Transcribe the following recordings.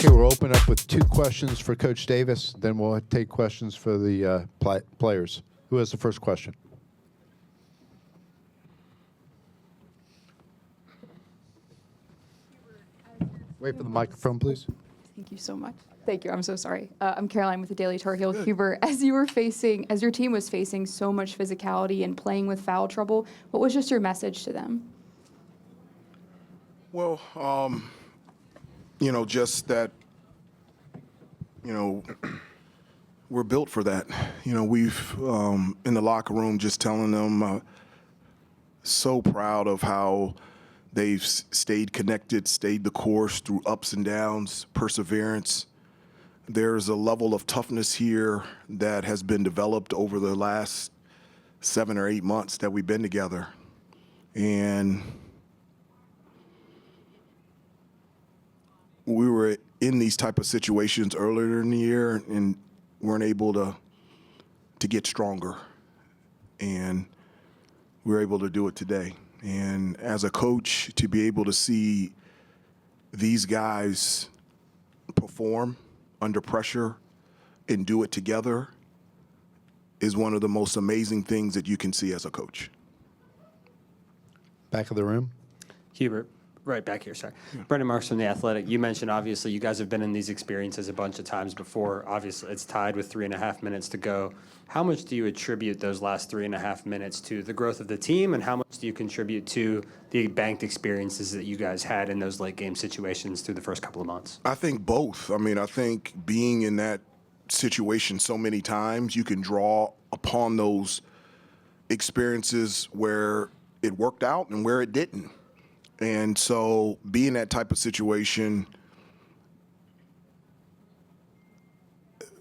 Okay, we'll open up with 2 questions for Coach Davis, then we'll take questions for the players. Who has the first question? Wait for the microphone, please. Thank you so much. Thank you. I'm so sorry. I'm Caroline with the Daily Tar Heel. Hubert, as your team was facing so much physicality and playing with foul trouble, what was just your message to them? Well, just that, we're built for that. We've, in the locker room, just telling them, so proud of how they've stayed connected, stayed the course through ups and downs, perseverance. There's a level of toughness here that has been developed over the last 7 or 8 months that we've been together. And we were in these type of situations earlier in the year and weren't able to get stronger. And we were able to do it today. And as a coach, to be able to see these guys perform under pressure and do it together is one of the most amazing things that you can see as a coach. Back of the room. Hubert, right back here, sorry. Yeah. Brendan Marks from The Athletic. You mentioned, obviously, you guys have been in these experiences a bunch of times before. Obviously, it's tied with 3.5 minutes to go. How much do you attribute those last 3.5 minutes to the growth of the team, and how much do you contribute to the banked experiences that you guys had in those late game situations through the first couple of months? I think both. I mean, I think being in that situation so many times, you can draw upon those experiences where it worked out and where it didn't. And so being that type of situation,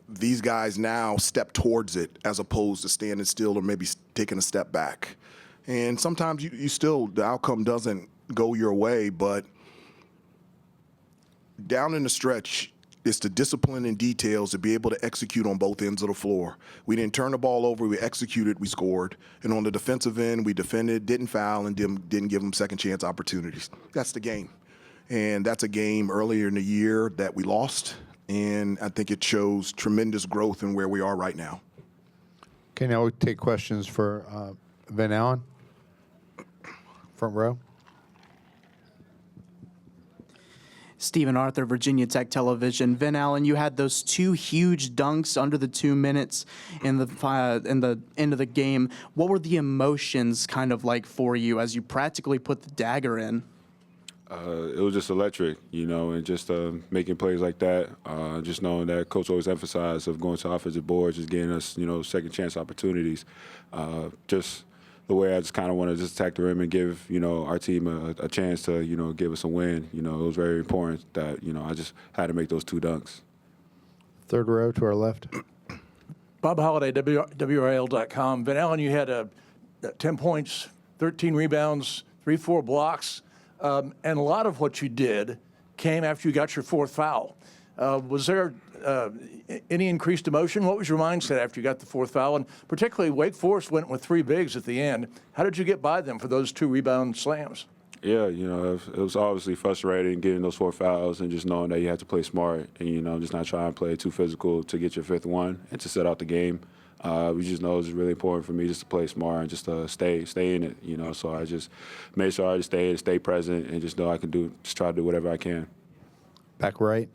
these guys now step towards it as opposed to standing still or maybe taking a step back. And sometimes you still, the outcome doesn't go your way, but down in the stretch, it's the discipline and details to be able to execute on both ends of the floor. We didn't turn the ball over, we executed, we scored. And on the defensive end, we defended, didn't foul, and didn't give them second chance opportunities. That's the game. And that's a game earlier in the year that we lost. And I think it shows tremendous growth in where we are right now. Okay, now we'll take questions for Van Allen. Front row. Stephen Arthur, Virginia Tech Television. Van Allen, you had those 2 huge dunks under the 2 minutes in the end of the game. What were the emotions kind of like for you as you practically put the dagger in? It was just electric, and just making plays like that, just knowing that Coach always emphasized of going to offensive boards, just getting us, second chance opportunities. Just the way I just kind of want to just attack the rim and give, our team a chance to, give us a win. It was very important that, I just had to make those 2 dunks. Third row to our left. Bob Holliday, WRAL.com. Van Allen, you had 10 points, 13 rebounds, 3-4 blocks. And a lot of what you did came after you got your 4th foul. Was there any increased emotion? What was your mindset after you got the 4th foul? And particularly, Wake Forest went with 3 bigs at the end. How did you get by them for those 2 rebound slams? Yeah, it was obviously frustrating getting those 4 fouls and just knowing that you had to play smart and, just not try and play too physical to get your 5th one and to set out the game. We just know it was really important for me just to play smart and just to stay in it, So I just made sure I just stay present and just know I can just try to do whatever I can. Back right.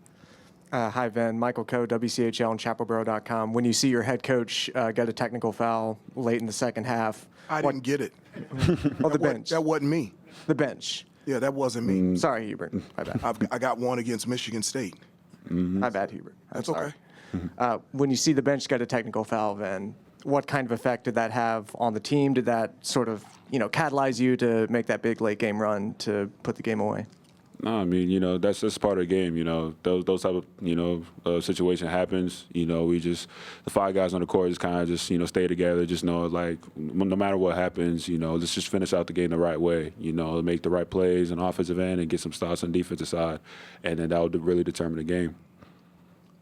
Hi, Van. Michael Coe, WCHL and ChapelBoro.com. When you see your head coach get a technical foul late in the second half. I didn't get it. Oh, the bench. That wasn't me. The bench. Yeah, that wasn't me. Sorry, Hubert. My bad. I got one against Michigan State. My bad, Hubert. That's okay. When you see the bench get a technical foul, Van, what kind of effect did that have on the team? Did that sort of, catalyze you to make that big late game run to put the game away? No, I mean, that's just part of the game, Those type of, situation happens. We just, the 5 guys on the court just kind of just, stay together. Just know, like, no matter what happens, let's just finish out the game the right way, make the right plays on offensive end and get some stops on defensive side. And then that will really determine the game.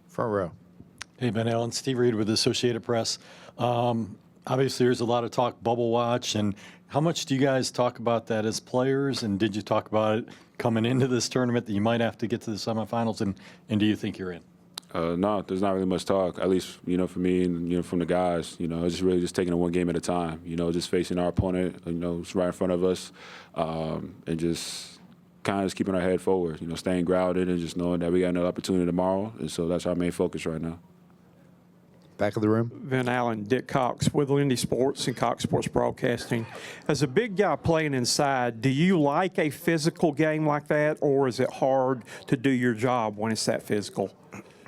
Front row. Hey, Van Allen, Steve Reed with the Associated Press. Obviously, there's a lot of talk bubble watch, and how much do you guys talk about that as players? And did you talk about it coming into this tournament that you might have to get to the semifinals? And do you think you're in? No, there's not really much talk, at least, for me and, from the guys. It's just really just taking it one game at a time, just facing our opponent, it's right in front of us, and just kind of just keeping our head forward, staying grounded and just knowing that we got another opportunity tomorrow. And so that's our main focus right now. Back of the room. Van Allen, Dick Cox with Lindy Sports and Cox Sports Broadcasting. As a big guy playing inside, do you like a physical game like that, or is it hard to do your job when it's that physical?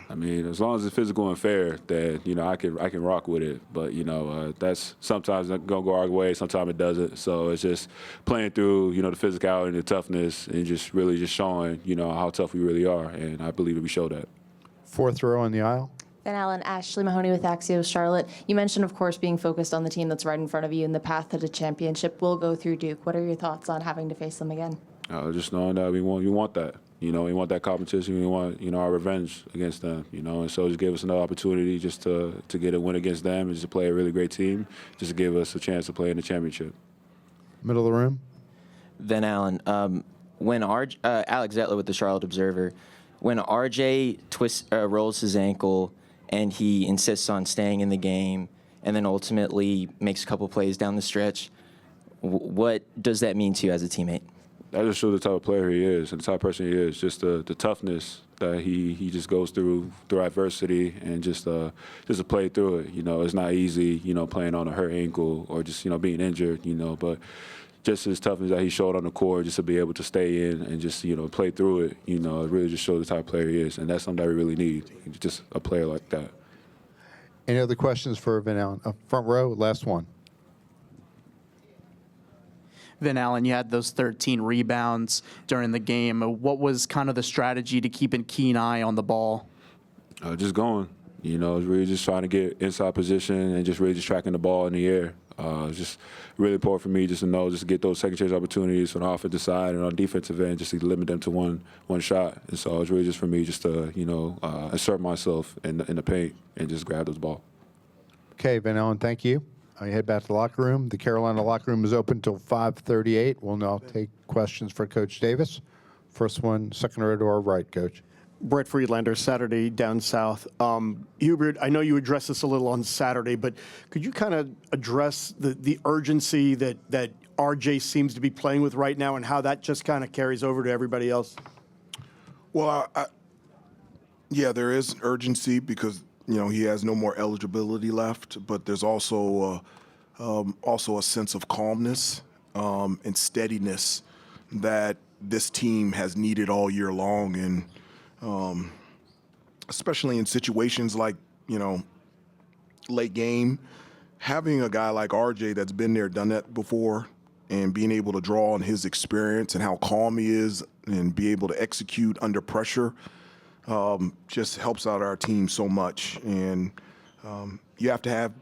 I mean, as long as it's physical and fair, then I can rock with it. But that's sometimes it's gonna go our way, sometimes it doesn't. So it's just playing through the physicality and the toughness, and just really just showing how tough we really are. And I believe that we show that. Fourth row on the aisle. Van Allen, Ashley Mahoney with Axios Charlotte. You mentioned, of course, being focused on the team that's right in front of you, and the path to the championship will go through Duke. What are your thoughts on having to face them again? Just knowing that we want that. We want that competition. We want our revenge against them. And so just give us another opportunity just to get a win against them and just to play a really great team, just to give us a chance to play in the championship. Middle of the room. Van Allen, when Alex Zettler with the Charlotte Observer, when RJ rolls his ankle and he insists on staying in the game and then ultimately makes a couple plays down the stretch, what does that mean to you as a teammate? That just shows the type of player he is and the type of person he is. Just the toughness that he just goes through adversity and just to play through it. It's not easy, playing on a hurt ankle or just, being injured, but just his toughness that he showed on the court, just to be able to stay in and just, play through it, it really just shows the type of player he is. And that's something that we really need, just a player like that. Any other questions for Van Allen? Front row, last one. Van Allen, you had those 13 rebounds during the game. What was kind of the strategy to keep a keen eye on the ball? Just going. Really just trying to get inside position and just really just tracking the ball in the air. It's just really important for me just to know, just to get those second chance opportunities on the offensive side and on the defensive end, just to limit them to one shot. And so it's really just for me just to, assert myself in the paint and just grab those ball. Okay, Van Allen, thank you. I head back to the locker room. The Carolina locker room is open until 5:38. We'll now take questions for Coach Davis. First one, second row to our right, Coach. Brett Friedlander, Saturday Down South. Hubert, I know you addressed this a little on Saturday, but could you kind of address the urgency that RJ seems to be playing with right now and how that just kind of carries over to everybody else? Well, yeah, there is urgency because he has no more eligibility left, but there's also a sense of calmness and steadiness that this team has needed all year long, and especially in situations like late game, having a guy like RJ that's been there, done that before, and being able to draw on his experience and how calm he is and be able to execute under pressure. Just helps out our team so much. And you have to have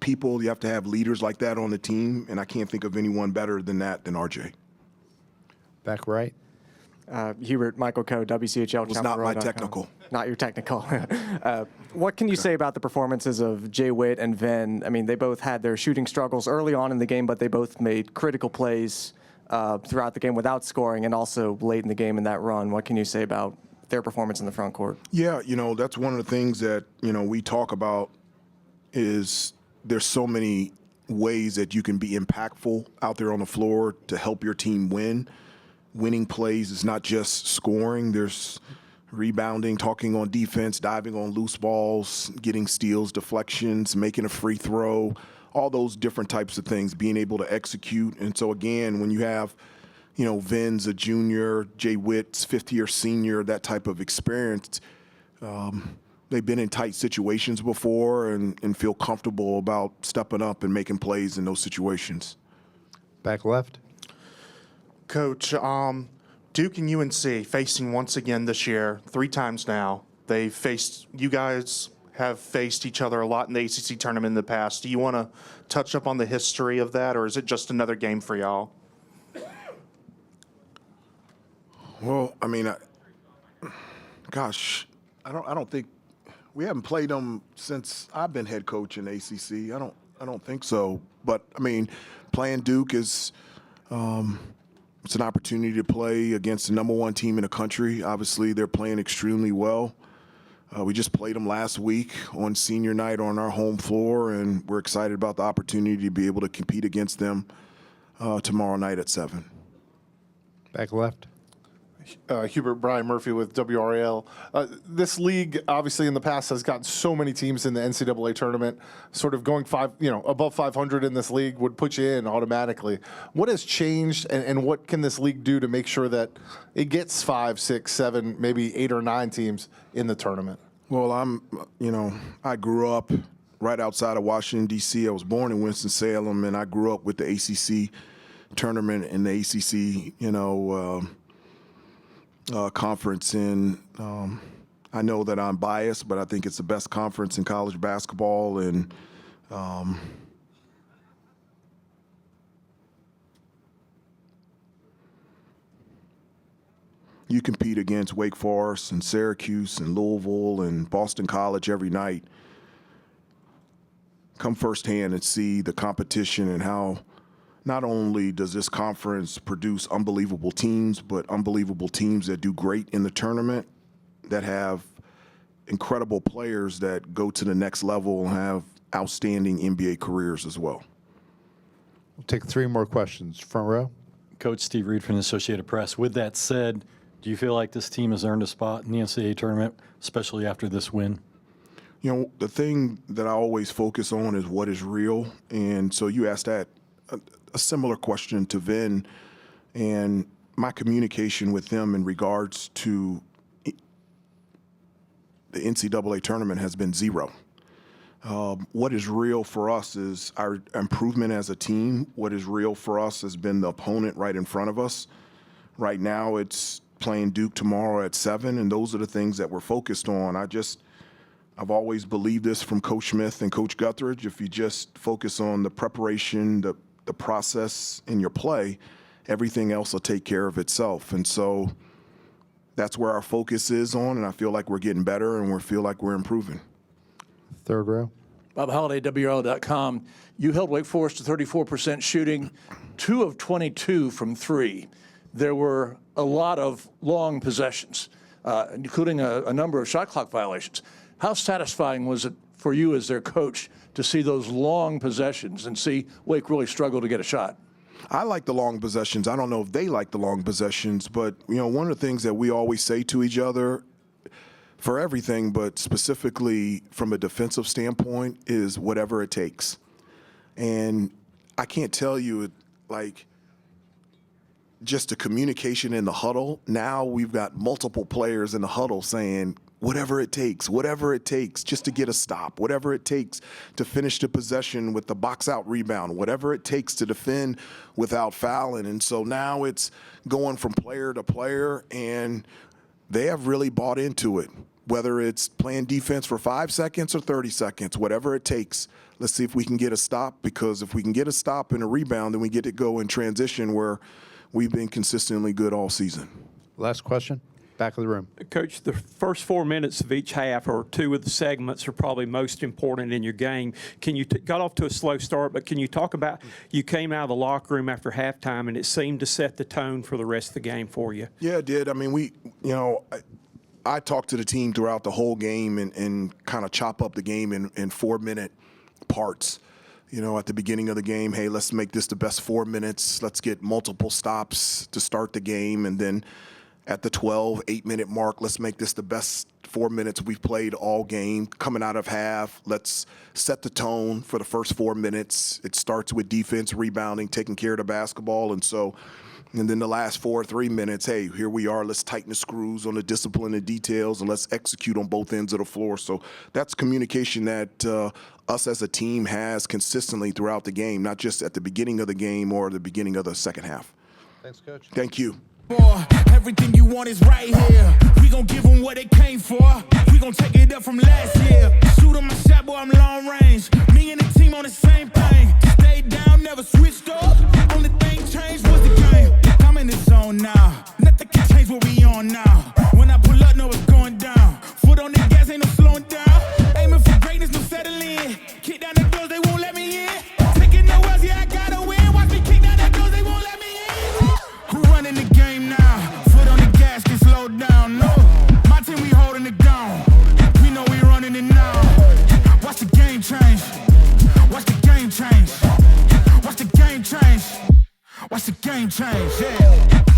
people, you have to have leaders like that on the team, and I can't think of anyone better than that than RJ. Back right. Hubert, Michael Coe, WCHL. Was not my technical. Not your technical. What can you say about the performances of Jay Witt and Ven? I mean, they both had their shooting struggles early on in the game, but they both made critical plays throughout the game without scoring, and also late in the game in that run. What can you say about their performance in the front court? Yeah, that's one of the things that, we talk about is there's so many ways that you can be impactful out there on the floor to help your team win. Winning plays is not just scoring. There's rebounding, talking on defense, diving on loose balls, getting steals, deflections, making a free throw, all those different types of things, being able to execute. And so, again, when you have Ven's a junior, Jay Witt's fifth-year senior, that type of experience. They've been in tight situations before and feel comfortable about stepping up and making plays in those situations. Back left. Coach, Duke and UNC facing once again this year, 3 times now. You guys have faced each other a lot in the ACC tournament in the past. Do you want to touch up on the history of that, or is it just another game for y'all? Well, I mean, I don't think we haven't played them since I've been head coach in ACC. I I don't think so. But, I mean, playing Duke is it's an opportunity to play against the #1 team in the country. Obviously, they're playing extremely well. We just played them last week on senior night on our home floor, and we're excited about the opportunity to be able to compete against them tomorrow night at 7. Back left. Hubert, Brian Murphy with WRAL. This league, obviously, in the past has gotten so many teams in the NCAA tournament. Sort of going above 500 in this league would put you in automatically. What has changed, and what can this league do to make sure that it gets 5, 6, 7, maybe 8 or 9 teams in the tournament? Well, I grew up right outside of Washington, D.C. I was born in Winston-Salem, and I grew up with the ACC tournament and the ACC, conference. And I know that I'm biased, but I think it's the best conference in college basketball. And you compete against Wake Forest and Syracuse and Louisville and Boston College every night. Come firsthand and see the competition and how not only does this conference produce unbelievable teams, but unbelievable teams that do great in the tournament, that have incredible players that go to the next level and have outstanding NBA careers as well. We'll take 3 more questions. Front row. Coach Steve Reed from the Associated Press. With that said, do you feel like this team has earned a spot in the NCAA tournament, especially after this win? The thing that I always focus on is what is real. And so you asked that a similar question to Vin, and my communication with them in regards to the NCAA tournament has been 0. What is real for us is our improvement as a team. What is real for us has been the opponent right in front of us. Right now it's playing Duke tomorrow at 7, and those are the things that we're focused on. I've always believed this from Coach Smith and Coach Guthridge. If you just focus on the preparation, the process in your play, everything else will take care of itself. And so that's where our focus is on, and I feel like we're getting better and we feel like we're improving. Third row. Bob Holliday, WRL.com. You held Wake Forest to 34% shooting, 2 of 22 from 3. There were a lot of long possessions, including a number of shot clock violations. How satisfying was it for you as their coach to see those long possessions and see Wake really struggle to get a shot? I like the long possessions. I don't know if they like the long possessions, but one of the things that we always say to each other for everything, but specifically from a defensive standpoint, is whatever it takes. And I can't tell you, just the communication in the huddle. Now we've got multiple players in the huddle saying, whatever it takes just to get a stop, whatever it takes to finish the possession with the box out rebound, whatever it takes to defend without fouling. And so now it's going from player to player, and they have really bought into it, whether it's playing defense for 5 seconds or 30 seconds, whatever it takes. Let's see if we can get a stop, because if we can get a stop and a rebound, then we get to go in transition where we've been consistently good all season. Last question. Back of the room. Coach, the first 4 minutes of each half, or 2 of the segments, are probably most important in your game. Can you got off to a slow start, but can you talk about, you came out of the locker room after halftime and it seemed to set the tone for the rest of the game for you? Yeah, it did. I mean, I talked to the team throughout the whole game and kind of chop up the game in 4-minute parts. At the beginning of the game, hey, let's make this the best 4 minutes. Let's get multiple stops to start the game. And then at the 8-minute mark, let's make this the best 4 minutes we've played all game. Coming out of half, let's set the tone for the first 4 minutes. It starts with defense, rebounding, taking care of the basketball. And then the last 3 minutes, hey, here we are. Let's tighten the screws on the discipline and details, and let's execute on both ends of the floor. So that's communication that us as a team has consistently throughout the game, not just at the beginning of the game or the beginning of the second half. Thanks, Coach. Thank you. Everything you want is right here. We gon' give them what they came for. We gon' take it up from last year. Shoot on my shot, boy, I'm long range. Me and the team on the same thing. Stayed down, never switched up. Only thing changed was the game. I'm in the zone now. Nothing can change what we on now. When I pull up, know it's going down. Foot on the gas, ain't no slowing down. Aiming for greatness, no settling in. Kick down the doors, they won't let me in. watch the game change, yeah.